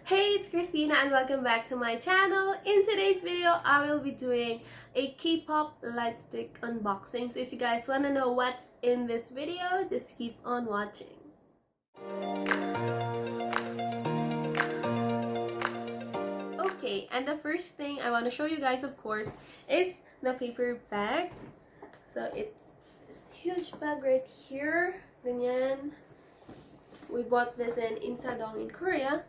Hey, it's Christina and welcome back to my channel. In today's video, I will be doing a K-pop light stick unboxing. So if you guys want to know what's in this video, just keep on watching. Okay, and the first thing I want to show you guys, of course, is the paper bag. So it's this huge bag right here. Ganyan. We bought this in Insadong in Korea.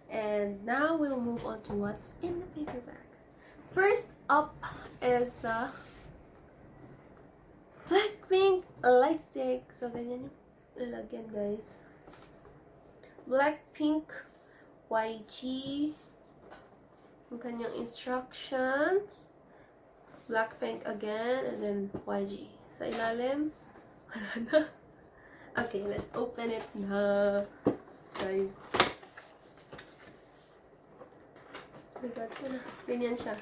And now we'll move on to what's in the paper bag. First up is the Blackpink light stick. So, ganyan yung lalagyan, guys. Blackpink YG. Yung kanyang instructions. Blackpink again. And then YG. Sa ilalim, wala na. Okay, let's open it na, guys. Bigat ko na. Ganyan siya.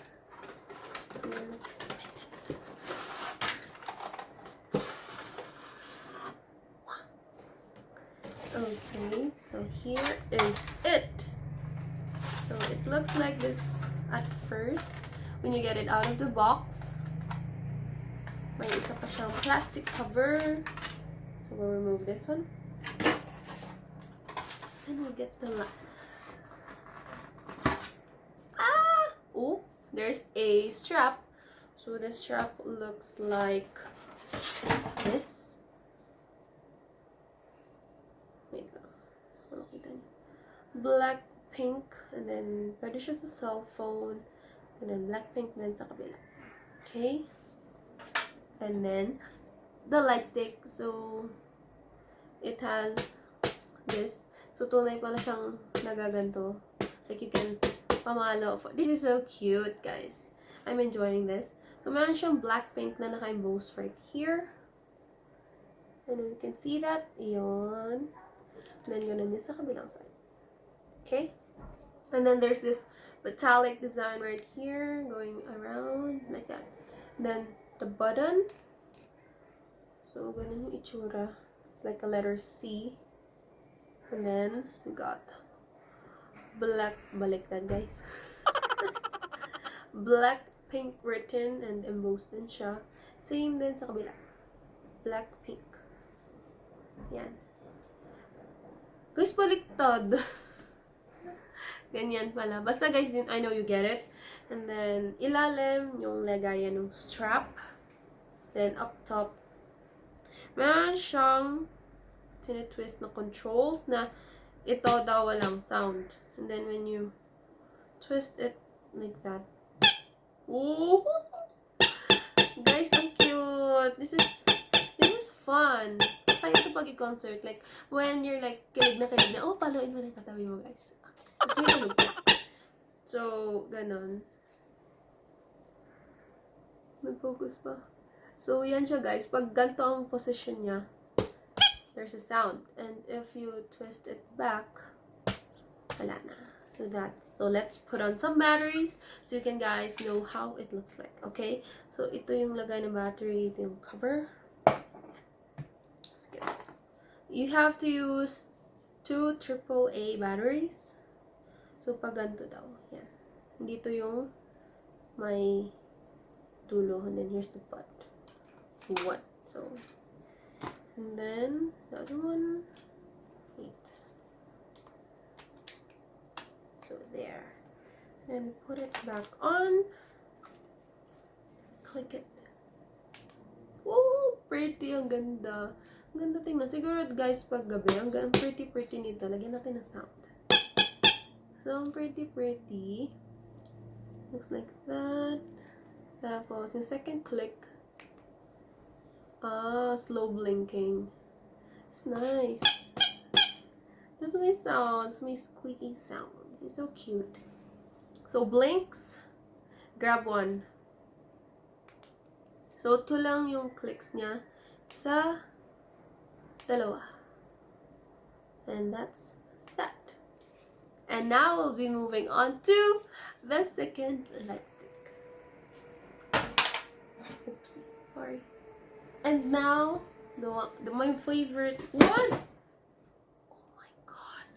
Okay, so here is it. So it looks like this at first when you get it out of the box. May isa pa siyang plastic cover. So we'll remove this one. Then we'll get the there's a strap. So the strap looks like this. Wait lang. Black pink, and then pwede siya sa cell phone, and then black pink din sa kabila. Okay, and then the light stick. So it has this. So tunay pala siyang nagaganto. Like you can pamalo. This is so cute, guys. I'm enjoying this. So, meron siyang black pink na naka-emboss right here. And you can see that. Ayan. And then, ganun din sa kabilang side. Okay? And then, there's this metallic design right here. Going around like that. And then, the button. So, ganun yung itsura. It's like a letter C. And then, we got black, baliktad guys. Black pink written and embossed din siya. Same din sa kabila. Black pink. Yan. Guys, baliktad. Ganyan pala. Basta guys, I know you get it. And then, ilalim, yung lagayan ng strap. Then, up top, meron siyang tinitwist na controls na ito daw walang sound. And then when you twist it like that. Ooh! Guys, ang cute! This is fun. Saya ito pag i-concert. Like, when you're like, kilig na, oh, paluin mo na yung katabi mo, guys. So, ganon. Nag-focus pa. So, yan siya, guys. Pag ganito ang position niya, there's a sound. And if you twist it back, wala na. So let's put on some batteries so you can guys know how it looks like. Okay? So ito yung lagay ng battery, ito yung cover. Let's get it. You have to use 2 AAA batteries. So pag ganito daw. Yan. Dito yung may dulo. And then here's the butt. What? So, and then the other one. Wait. So there. And put it back on. Click it. Oh, pretty. Ang ganda. Ang ganda tingnan. Siguro guys, pag gabi, ang pretty nito. Lagyan natin ng sound. So, ang pretty. Looks like that. Tapos, yung second click. Slow blinking. It's nice. This is my sounds. My squeaky sounds. It's so cute. So, blinks. Grab one. So, ito lang yung clicks niya sa dalawa. And that's that. And now we'll be moving on to the second light stick. Oopsie. Sorry. And now, my favorite one. Oh my god.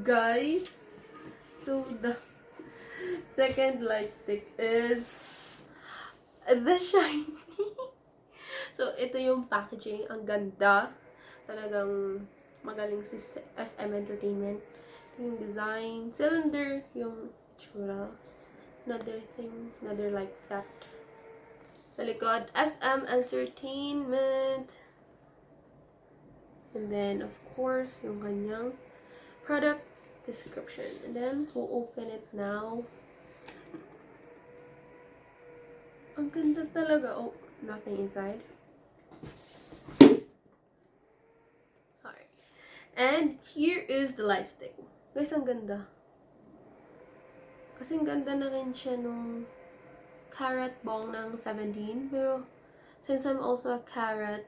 Guys, so the second light stick is the shiny. So, ito yung packaging. Ang ganda. Talagang magaling si SM Entertainment. Ito yung design. Cylinder yung itsura. Another thing. Another like that. Sa likod, SM Entertainment. And then, of course, yung kanyang product description. And then, we'll open it now. Ang ganda talaga. Oh, nothing inside. Sorry. And here is the light stick. Guys, ang ganda. Kasi ang ganda na rin siya nung carrot bong ng 17. Pero, since I'm also a carrot,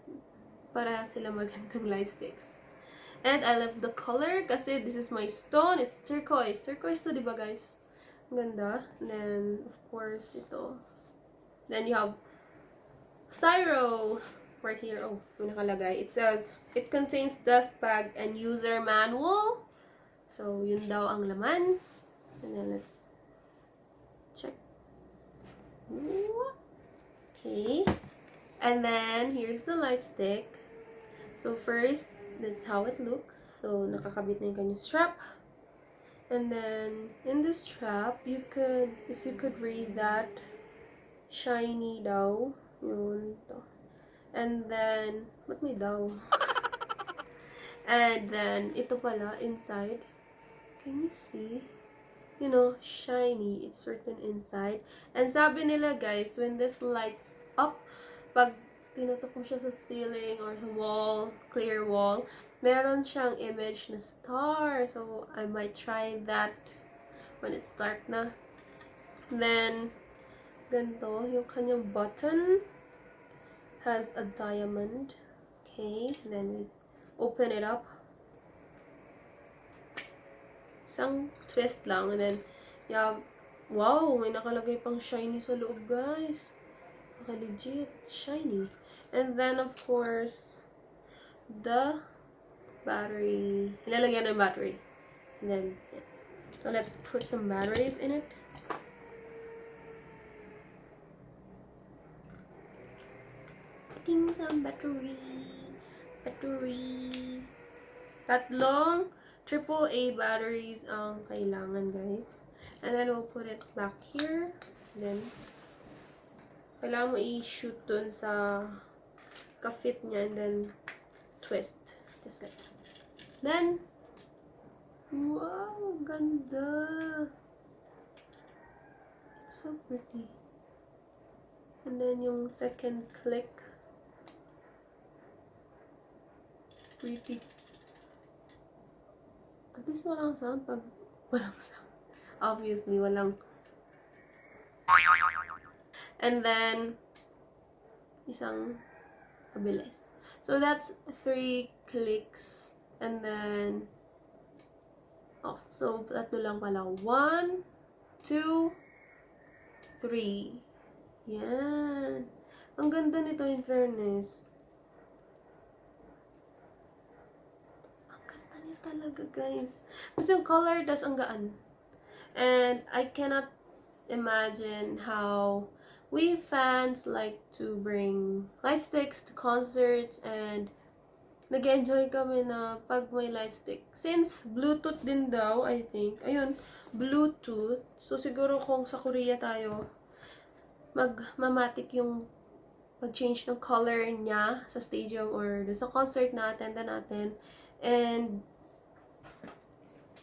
para sila magandang light sticks. And I love the color kasi this is my stone. It's turquoise. Turquoise to, diba guys? Ang ganda. And then, of course, ito. Then you have styro right here. Oh, may nakalagay. It says, it contains dust bag and user manual. So, yun daw ang laman. And then, let's check. Okay. And then, here's the light stick. So, first, that's how it looks. So, nakakabit na yung kanyang strap. And then, in this strap, you could, if you could read that, shiny daw. Yun. To. And then, ba't may daw? And then, ito pala, inside. Can you see? You know, shiny. It's certain inside. And sabi nila, guys, when this lights up, pag tinutok mo siya sa ceiling or sa wall, clear wall, meron siyang image na star. So, I might try that when it's dark na. Then, ganito, yung kanyang button has a diamond. Okay, then we open it up. Isang twist lang, and then, yeah, wow, may nakalagay pang shiny sa loob, guys. Legit shiny. And then, of course, the battery. Ilalagyan ng battery. And then, yeah. So, let's put some batteries in it. Putting some battery. Battery. Tatlong AAA batteries ang kailangan, guys. And then, we'll put it back here. And then, kailangan mo i-shoot dun sa ka-fit niya and then twist. Just like that. Then, wow, ganda. It's so pretty. And then yung second click. Pretty. At least walang sound pag walang sound. Obviously, walang. And then, isang kabilis. So, that's 3 clicks. And then, off. So, tatlo lang pala. 1, 2, 3. Yan. Ang ganda nito in fairness. Ang ganda niya talaga, guys. Kasi yung color, tas ang gaan. And I cannot imagine how we fans like to bring light sticks to concerts and nag-enjoy kami na pag may light stick. Since Bluetooth din daw, I think. Ayun, Bluetooth. So, siguro kung sa Korea tayo, magmamatic yung mag-change ng color niya sa stadium or sa concert na attend natin. And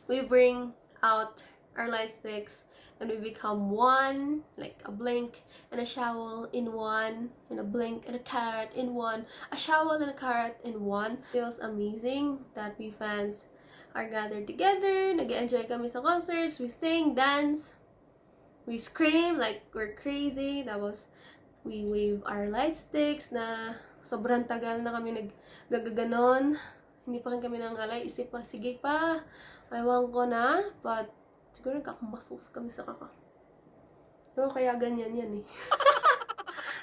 we bring out our light sticks and we become one, like a blink and a shower in one, and a blink and a carrot in one, a shower and a carrot in one. Feels amazing that we fans are gathered together, nag-enjoy kami sa concerts, we sing, dance, we scream like we're crazy. Tapos, we wave our light sticks na sobrang tagal na kami naggaganon. Hindi pa rin kami nang alay, isip pa, sige pa, ayaw ko na, but siguro nagkakamuscles kami sa kaka. Pero kaya ganyan yan eh.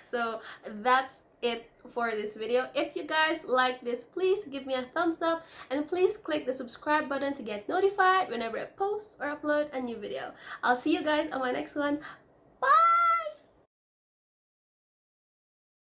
So, that's it for this video. If you guys like this, please give me a thumbs up and please click the subscribe button to get notified whenever I post or upload a new video. I'll see you guys on my next one.